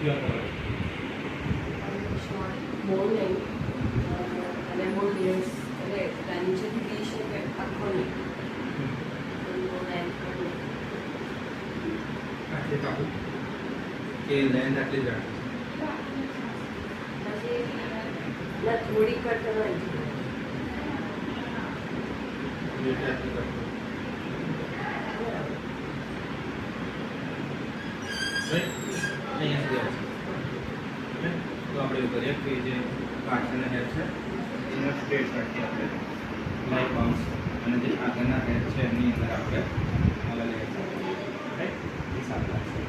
ક્યાં કરો શોર્ટ બહુ નહીં અને બહુ દિવસ એટલે નીચેથી બી છે કે આખો નહીં બહુ લેન્થ પણ નહીં આટલી કાપું કે લેન્થ આટલી જ રાખી પછી ના થોડી કટ નહીં એટલે આટલી કાપું અહીંયા સુધી આવશે તો આપણે એવું કરીએ કે જે પાછળના હેર છે એને સ્ટ્રેટ રાખીએ આપણે લાઈક બાઉન્સ અને જે આગળના હેર છે એની અંદર આપણે અલગ હેર રાઈટ એ સારું લાગશે